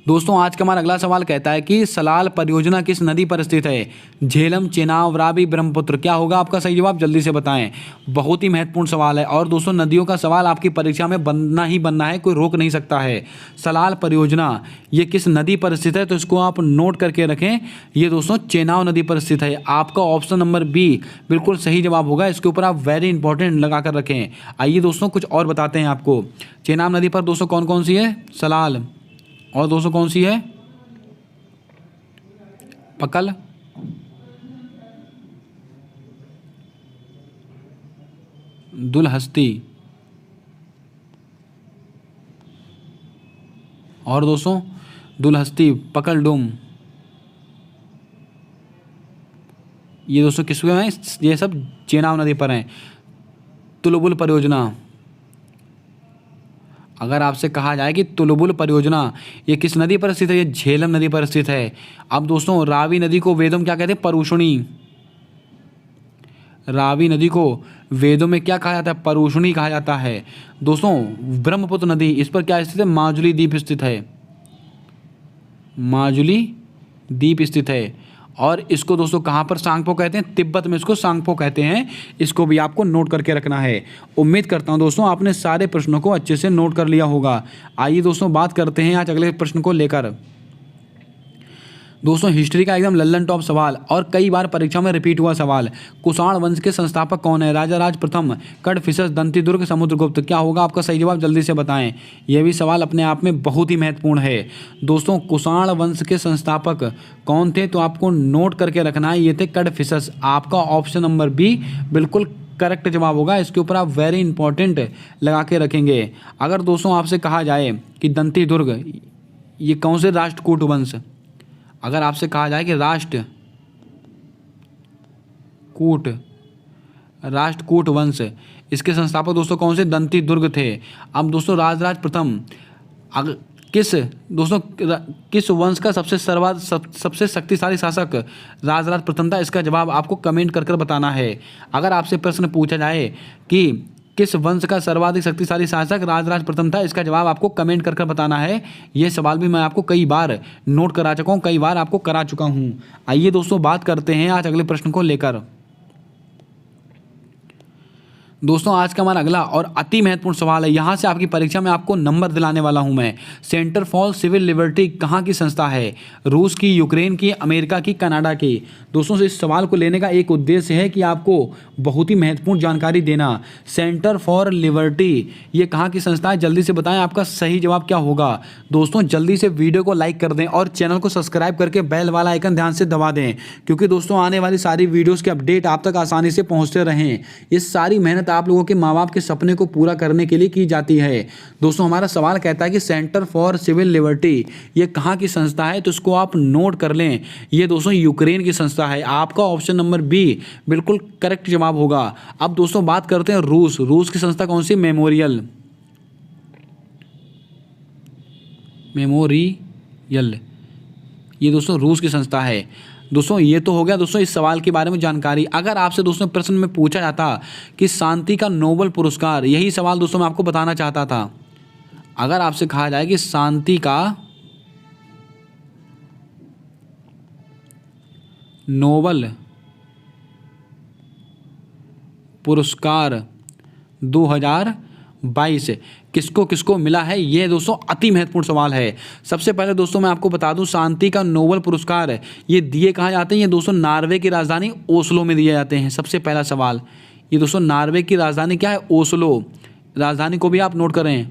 दोस्तों आज का हमारा अगला सवाल कहता है कि सलाल परियोजना किस नदी पर स्थित है? झेलम, चेनाब, रावी, ब्रह्मपुत्र। क्या होगा आपका सही जवाब? जल्दी से बताएं। बहुत ही महत्वपूर्ण सवाल है और दोस्तों नदियों का सवाल आपकी परीक्षा में बनना ही बनना है, कोई रोक नहीं सकता है। सलाल परियोजना ये किस नदी पर स्थित है? तो इसको आप नोट करके रखें। ये दोस्तों चेनाब नदी पर स्थित है। आपका ऑप्शन नंबर बी बिल्कुल सही जवाब होगा। इसके ऊपर आप वेरी इंपॉर्टेंट लगा कर रखें। आइए दोस्तों कुछ और बताते हैं आपको। चेनाब नदी पर दोस्तों कौन कौन सी है? सलाल, और दोस्तों कौन सी है? पकल, दुलहस्ती, और दोस्तों दुलहस्ती, पकलडुम। ये दोस्तों किसके हैं? ये सब चेनाब नदी पर हैं। तुलबुल परियोजना, अगर आपसे कहा जाए कि तुलबुल परियोजना ये किस नदी पर स्थित है? ये झेलम नदी पर स्थित है। अब दोस्तों रावी नदी को वेदों में क्या कहते हैं? परुषणी। रावी नदी को वेदों में क्या कहा जाता है? परुषणी कहा जाता है। दोस्तों ब्रह्मपुत्र नदी इस पर क्या स्थित है? माजुली द्वीप स्थित है। माजुली द्वीप स्थित है। और इसको दोस्तों कहाँ पर सांगपो कहते हैं? तिब्बत में इसको सांगपो कहते हैं। इसको भी आपको नोट करके रखना है। उम्मीद करता हूँ दोस्तों आपने सारे प्रश्नों को अच्छे से नोट कर लिया होगा। आइए दोस्तों बात करते हैं आज अगले प्रश्न को लेकर। दोस्तों हिस्ट्री का एकदम लल्लन टॉप सवाल और कई बार परीक्षा में रिपीट हुआ सवाल। कुषाण वंश के संस्थापक कौन है? राजाराज प्रथम, कड़फिसस, दंतीदुर्ग, समुद्रगुप्त। क्या होगा आपका सही जवाब? जल्दी से बताएं। यह भी सवाल अपने आप में बहुत ही महत्वपूर्ण है। दोस्तों कुषाण वंश के संस्थापक कौन थे? तो आपको नोट करके रखना है, ये थे कड़फिसस। आपका ऑप्शन नंबर बी बिल्कुल करेक्ट जवाब होगा। इसके ऊपर आप वेरी इंपॉर्टेंट लगा के रखेंगे। अगर दोस्तों आपसे कहा जाए कि दंतीदुर्ग ये कौन से राष्ट्रकूट वंश, अगर आपसे कहा जाए कि राष्ट्रकूट वंश इसके संस्थापक दोस्तों कौन से? दंतीदुर्ग थे। अब दोस्तों राजराज प्रथम किस वंश का सबसे शक्तिशाली शासक राजराज प्रथम था? इसका जवाब आपको कमेंट कर बताना है। अगर आपसे प्रश्न पूछा जाए कि किस वंश का सर्वाधिक शक्तिशाली शासक राजराज प्रथम था, इसका जवाब आपको कमेंट कर बताना है। यह सवाल भी मैं आपको कई बार नोट करा चुका हूँ, कई बार आपको करा चुका हूँ। आइए दोस्तों बात करते हैं आज अगले प्रश्न को लेकर। दोस्तों आज का हमारा अगला और अति महत्वपूर्ण सवाल है। यहाँ से आपकी परीक्षा में आपको नंबर दिलाने वाला हूँ मैं। सेंटर फॉर सिविल लिबर्टी कहाँ की संस्था है? रूस की, यूक्रेन की, अमेरिका की, कनाडा की। दोस्तों इस सवाल को लेने का एक उद्देश्य है कि आपको बहुत ही महत्वपूर्ण जानकारी देना। सेंटर फॉर लिबर्टी ये कहाँ की संस्था है? जल्दी से बताएं आपका सही जवाब क्या होगा। दोस्तों जल्दी से वीडियो को लाइक कर दें और चैनल को सब्सक्राइब करके बेल वाला आइकन ध्यान से दबा दें, क्योंकि दोस्तों आने वाली सारी वीडियोज़ के अपडेट आप तक आसानी से पहुँचते रहें। ये सारी मेहनत आप लोगों के माँ बाप के सपने को पूरा करने के लिए की जाती है। दोस्तों हमारा सवाल कहता है कि सेंटर फॉर सिविल लिबर्टी ये कहाँ की संस्था है? तो इसको आप नोट कर लें। ये दोस्तों यूक्रेन की संस्था है। आपका ऑप्शन नंबर बी बिल्कुल करेक्ट जवाब होगा। अब दोस्तों बात करते हैं रूस की संस्था कौन सी? मेमोरियल। ये दोस्तों रूस की संस्था है। दोस्तों ये तो हो गया दोस्तों इस सवाल के बारे में जानकारी। अगर आपसे दोस्तों प्रश्न में पूछा जाता कि शांति का नोबेल पुरस्कार, यही सवाल दोस्तों मैं आपको बताना चाहता था। अगर आपसे कहा जाए कि शांति का नोबेल पुरस्कार 2022 किसको किसको मिला है? ये दोस्तों अति महत्वपूर्ण सवाल है। सबसे पहले दोस्तों मैं आपको बता दूं शांति का नोबेल पुरस्कार ये दिए कहाँ जाते हैं? ये दोस्तों नॉर्वे की राजधानी ओस्लो में दिए जाते हैं। सबसे पहला सवाल ये दोस्तों नॉर्वे की राजधानी क्या है, ओस्लो। राजधानी को भी आप नोट करें,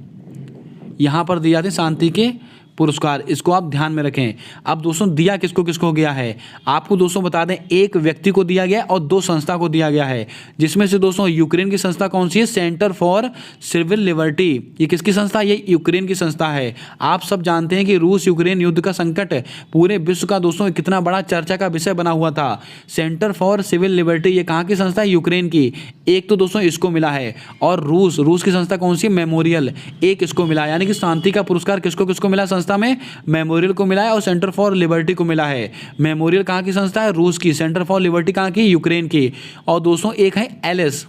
यहाँ पर दिए जाते हैं शांति के पुरस्कार, इसको आप ध्यान में रखें। अब दोस्तों दिया किसको किसको गया है, आपको दोस्तों बता दें, एक व्यक्ति को दिया गया और 2 संस्था को दिया गया है, जिसमें से दोस्तों यूक्रेन की संस्था कौन सी है, सेंटर फॉर सिविल लिबर्टी। ये किसकी संस्था है, ये यूक्रेन की संस्था है। आप सब जानते हैं कि रूस यूक्रेन युद्ध का संकट पूरे विश्व का दोस्तों कितना बड़ा चर्चा का विषय बना हुआ था। सेंटर फॉर सिविल लिबर्टी ये कहाँ की संस्था है, यूक्रेन की। एक तो दोस्तों इसको मिला है, और रूस की संस्था कौन सी है, मेमोरियल, एक इसको मिला है। यानी कि शांति का पुरस्कार किसको किसको मिला संस्था में, मेमोरियल को मिला है और सेंटर फॉर लिबर्टी को मिला है। मेमोरियल कहाँ की संस्था है, रूस की। सेंटर फॉर लिबर्टी कहाँ की, यूक्रेन की। और दोस्तों एक है एलिस।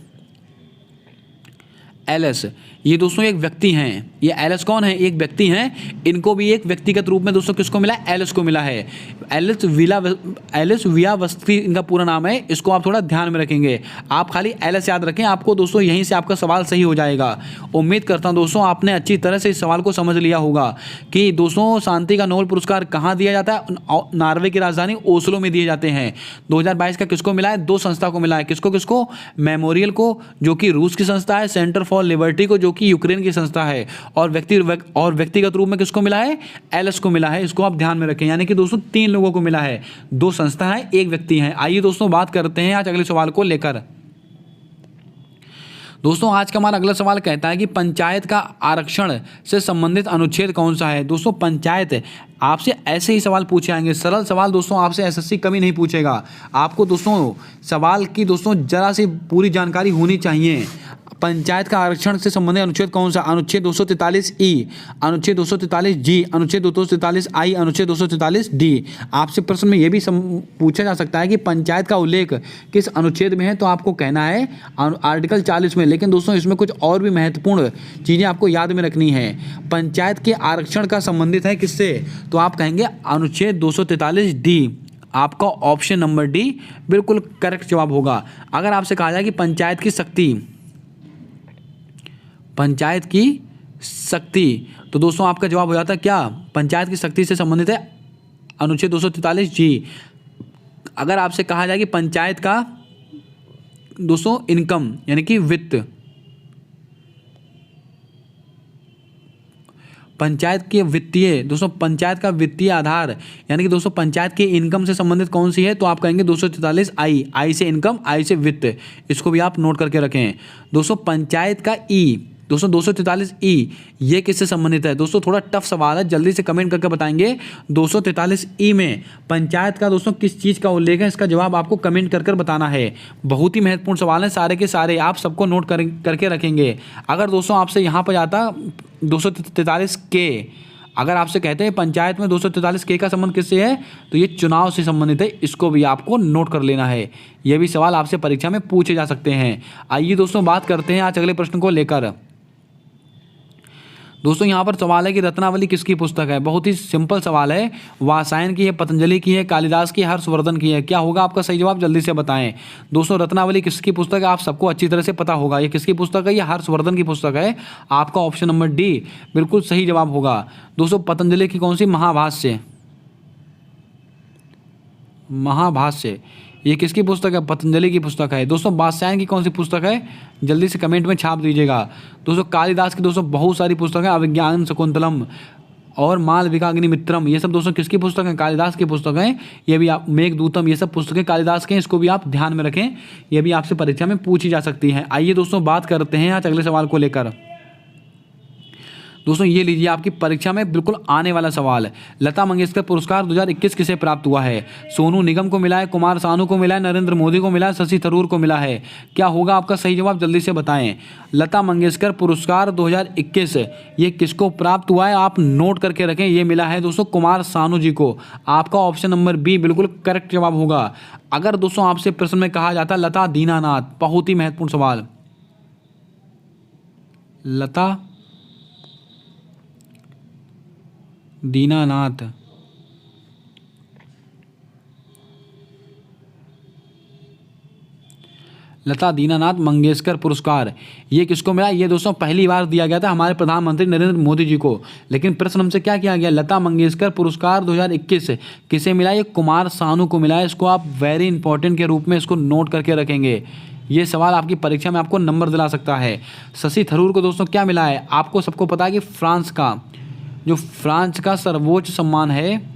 ये दोस्तों एक व्यक्ति हैं, ये एलिस कौन है, एक व्यक्ति हैं। इनको भी एक व्यक्तिगत रूप में दोस्तों किसको मिला है, एलिस को मिला है। एलिस वियावस्की इनका पूरा नाम है, इसको आप थोड़ा ध्यान में रखेंगे। आप खाली एलिस याद रखें, आपको दोस्तों यहीं से आपका सवाल सही हो जाएगा। उम्मीद करता हूं दोस्तों आपने अच्छी तरह से इस सवाल को समझ लिया होगा कि दोस्तों शांति का नोबेल पुरस्कार कहाँ दिया जाता है, नॉर्वे की राजधानी ओस्लो में दिए जाते हैं। 2022 का किसको मिला है, 2 संस्था को मिला है। किसको, मेमोरियल को जो कि रूस की संस्था है, सेंटर फॉर लिबर्टी को जो कि यूक्रेन की संस्था है, और व्यक्तिगत रूप में किसको मिला है, एलिस को मिला है। इसको आप ध्यान में रखें। यानी कि दोस्तों 3 लोगों को मिला है, 2 संस्था है, 1 व्यक्ति है। आइए दोस्तों बात करते हैं आज अगले सवाल को लेकर। दोस्तों आज का हमारा अगला सवाल कहता है कि पंचायत का आरक्षण से संबंधित अनुच्छेद कौन सा है। दोस्तों पंचायत आपसे ऐसे ही सवाल पूछे जाएंगे, सरल सवाल दोस्तों आपसे एसएससी कभी नहीं पूछेगा। आपको दोस्तों सवाल की दोस्तों जरा सी पूरी जानकारी होनी चाहिए। पंचायत का आरक्षण से संबंधित अनुच्छेद कौन सा, अनुच्छेद 243 अनुच्छेद 243 अनुच्छेद 243 अनुच्छेद 243 आपसे प्रश्न में यह भी पूछा जा सकता है कि पंचायत का उल्लेख किस अनुच्छेद में है, तो आपको कहना है आर्टिकल 40 में। लेकिन दोस्तों इसमें कुछ और भी महत्वपूर्ण चीज़ें आपको याद में रखनी है। पंचायत के आरक्षण का संबंधित है किससे, तो आप कहेंगे अनुच्छेद 243 आपका ऑप्शन नंबर डी बिल्कुल करेक्ट जवाब होगा। अगर आपसे कहा जाए कि पंचायत की शक्ति तो दोस्तों आपका जवाब हो जाता है क्या, पंचायत की शक्ति से संबंधित है अनुच्छेद 243 अगर आपसे कहा जाए कि पंचायत का दोस्तों इनकम यानी कि वित्त, पंचायत के वित्तीय दोस्तों पंचायत का वित्तीय आधार यानी कि दोस्तों पंचायत के इनकम से संबंधित कौन सी है, तो आप कहेंगे 243 आई से इनकम, आई से वित्त। इसको भी आप नोट करके रखें। दोस्तों पंचायत का दोस्तों 243 ये किससे संबंधित है। दोस्तों थोड़ा टफ सवाल है, जल्दी से कमेंट करके बताएंगे 243 में पंचायत का दोस्तों किस चीज़ का उल्लेख है, इसका जवाब आपको कमेंट कर बताना है। बहुत ही महत्वपूर्ण सवाल है, सारे के सारे आप सबको नोट करके रखेंगे। अगर दोस्तों आपसे यहाँ पर आता 243 अगर आपसे कहते हैं पंचायत में 243 का संबंध किससे है, तो ये चुनाव से संबंधित है, इसको भी आपको नोट कर लेना है। ये भी सवाल आपसे परीक्षा में पूछे जा सकते हैं। आइए दोस्तों बात करते हैं आज अगले प्रश्न को लेकर। दोस्तों यहाँ पर सवाल है कि रत्नावली किसकी पुस्तक है। बहुत ही सिंपल सवाल है, वात्सायन की है, पतंजलि की है, कालिदास की, हर्षवर्धन की है। क्या होगा आपका सही जवाब, जल्दी से बताएं। दोस्तों रत्नावली किसकी पुस्तक है, आप सबको अच्छी तरह से पता होगा। ये किसकी पुस्तक है, ये हर्षवर्धन की पुस्तक है। आपका ऑप्शन नंबर डी बिल्कुल सही जवाब होगा। दोस्तों पतंजलि की कौन सी, महाभाष्य ये किसकी पुस्तक है, पतंजलि की पुस्तक है। दोस्तों वात्सायन की कौन सी पुस्तक है, जल्दी से कमेंट में छाप दीजिएगा। दोस्तों कालिदास की दोस्तों बहुत सारी पुस्तक है, अभिज्ञान शकुंतलम और मालविकाग्निमित्रम, ये सब दोस्तों किसकी पुस्तक है, कालिदास की पुस्तक है। ये भी आप मेघदूतम, ये सब पुस्तकें कालिदास के हैं, इसको भी आप ध्यान में रखें, ये भी आपसे परीक्षा में पूछी जा सकती हैं। आइए दोस्तों बात करते हैं आज अगले सवाल को लेकर। दोस्तों ये लीजिए आपकी परीक्षा में बिल्कुल आने वाला सवाल है। लता मंगेशकर पुरस्कार 2021 किसे प्राप्त हुआ है। सोनू निगम को मिला है, कुमार सानू को मिला है, नरेंद्र मोदी को मिला है, शशि थरूर को मिला है। क्या होगा आपका सही जवाब, जल्दी से बताएं। लता मंगेशकर पुरस्कार 2021 ये किसको प्राप्त हुआ है, आप नोट करके रखें। ये मिला है दोस्तों कुमार सानू जी को। आपका ऑप्शन नंबर बी बिल्कुल करेक्ट जवाब होगा। अगर दोस्तों आपसे प्रश्न में कहा जाता लता दीनानाथ, बहुत ही महत्वपूर्ण सवाल, लता दीनानाथ लता दीनानाथ मंगेशकर पुरस्कार ये किसको मिला, ये दोस्तों पहली बार दिया गया था हमारे प्रधानमंत्री नरेंद्र मोदी जी को। लेकिन प्रश्न हमसे क्या किया गया, लता मंगेशकर पुरस्कार 2021 किसे मिला, ये कुमार सानू को मिला है। इसको आप वेरी इंपॉर्टेंट के रूप में इसको नोट करके रखेंगे। ये सवाल आपकी परीक्षा में आपको नंबर दिला सकता है। शशि थरूर को दोस्तों क्या मिला है? आपको सबको पता है कि फ्रांस का सर्वोच्च सम्मान है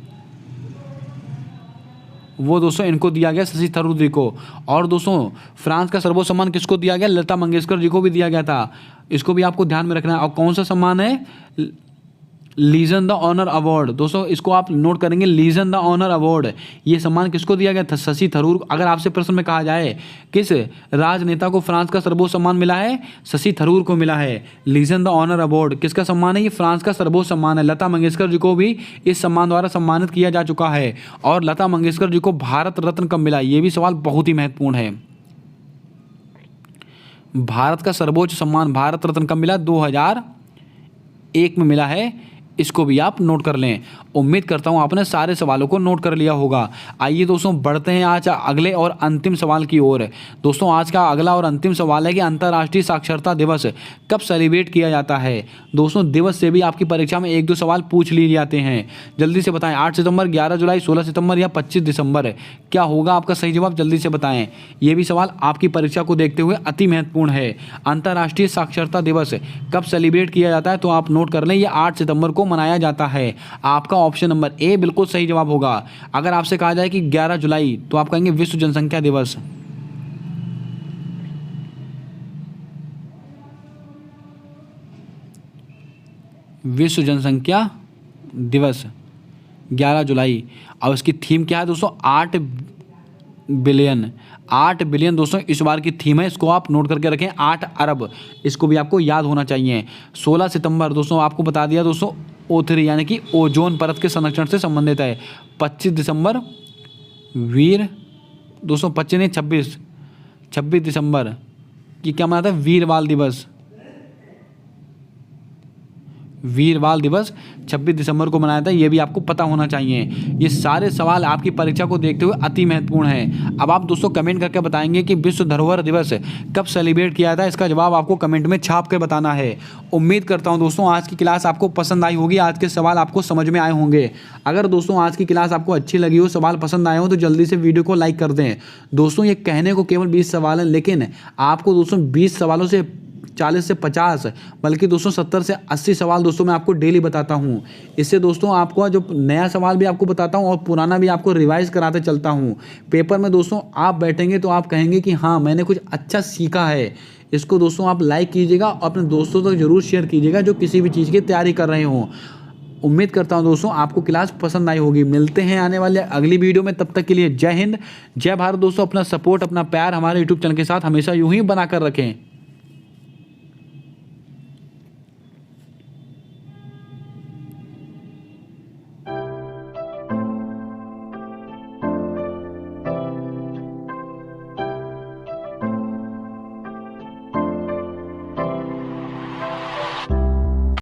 वो दोस्तों इनको दिया गया, शशि थरूर जी को। और दोस्तों फ्रांस का सर्वोच्च सम्मान किसको दिया गया? लता मंगेशकर जी को भी दिया गया था। इसको भी आपको ध्यान में रखना है। और कौन सा सम्मान है? Legion the honour award. दोस्तों इसको आप नोट करेंगे, लीजन द ऑनर अवार्ड। ये सम्मान किसको दिया गया था? शशि थरूर। अगर आपसे प्रश्न में कहा जाए किस राजनेता को फ्रांस का सर्वोच्च सम्मान मिला है? शशि थरूर को मिला है लीजन द ऑनर अवार्ड। किसका सम्मान है? ये फ्रांस का सर्वोच्च सम्मान है। लता मंगेशकर जी को भी इस सम्मान द्वारा सम्मानित किया जा चुका है। और लता मंगेशकर जी को भारत रत्न कब मिला? ये भी सवाल बहुत ही महत्वपूर्ण है। भारत का सर्वोच्च सम्मान भारत रत्न कब मिला? 2001 में मिला है। इसको भी आप नोट कर लें। उम्मीद करता हूं आपने सारे सवालों को नोट कर लिया होगा। आइए दोस्तों बढ़ते हैं आज अगले और अंतिम सवाल की ओर। दोस्तों आज का अगला और अंतिम सवाल है कि अंतर्राष्ट्रीय साक्षरता दिवस कब सेलिब्रेट किया जाता है? दोस्तों दिवस से भी आपकी परीक्षा में 1-2 सवाल पूछ लिए जाते हैं। जल्दी से बताएं, 8 सितंबर, 11 जुलाई, 16 सितंबर या 25 दिसंबर? क्या होगा आपका सही जवाब? जल्दी से बताएं। ये भी सवाल आपकी परीक्षा को देखते हुए अति महत्वपूर्ण है। अंतर्राष्ट्रीय साक्षरता दिवस कब सेलिब्रेट किया जाता है? तो आप नोट कर लें, ये 8 सितंबर को मनाया जाता है। आपका ऑप्शन नंबर ए बिल्कुल सही जवाब होगा। अगर आपसे कहा जाए कि 11 जुलाई तो आप कहेंगे विश्व जनसंख्या दिवस। विश्व जनसंख्या दिवस 11 जुलाई। और इसकी थीम क्या है दोस्तों? 8 बिलियन दोस्तों इस बार की थीम है। इसको आप नोट करके रखें, 8 अरब। इसको भी आपको याद होना चाहिए। 16 सितंबर दोस्तों आपको बता दिया दोस्तों, O3 यानी कि ओजोन परत के संरक्षण से संबंधित है। 25 दिसंबर वीर दोस्तों 25 नहीं 26 दिसंबर की क्या मनाता है? वीरवाल दिवस 26 दिसंबर को मनाया था। ये भी आपको पता होना चाहिए। ये सारे सवाल आपकी परीक्षा को देखते हुए अति महत्वपूर्ण है। अब आप दोस्तों कमेंट करके बताएंगे कि विश्व धरोहर दिवस कब सेलिब्रेट किया था? इसका जवाब आपको कमेंट में छाप के बताना है। उम्मीद करता हूं दोस्तों आज की क्लास आपको पसंद आई होगी, आज के सवाल आपको समझ में आए होंगे। अगर दोस्तों आज की क्लास आपको अच्छी लगी हो, सवाल पसंद आए हो, तो जल्दी से वीडियो को लाइक कर दें। दोस्तों ये कहने को केवल 20 सवाल हैं, लेकिन आपको दोस्तों 20 सवालों से 40 से 50 बल्कि दोस्तों 70 से 80 सवाल दोस्तों मैं आपको डेली बताता हूं। इससे दोस्तों आपको जो नया सवाल भी आपको बताता हूं और पुराना भी आपको रिवाइज कराते चलता हूं। पेपर में दोस्तों आप बैठेंगे तो आप कहेंगे कि हाँ मैंने कुछ अच्छा सीखा है। इसको दोस्तों आप लाइक कीजिएगा और अपने दोस्तों तक जरूर शेयर कीजिएगा जो किसी भी चीज़ की तैयारी कर रहे हों। उम्मीद करता हूं दोस्तों आपको क्लास पसंद आई होगी। मिलते हैं आने वाले अगली वीडियो में, तब तक के लिए जय हिंद, जय भारत। दोस्तों अपना सपोर्ट, अपना प्यार हमारे यूट्यूब चैनल के साथ हमेशा यूं ही बनाकर रखें।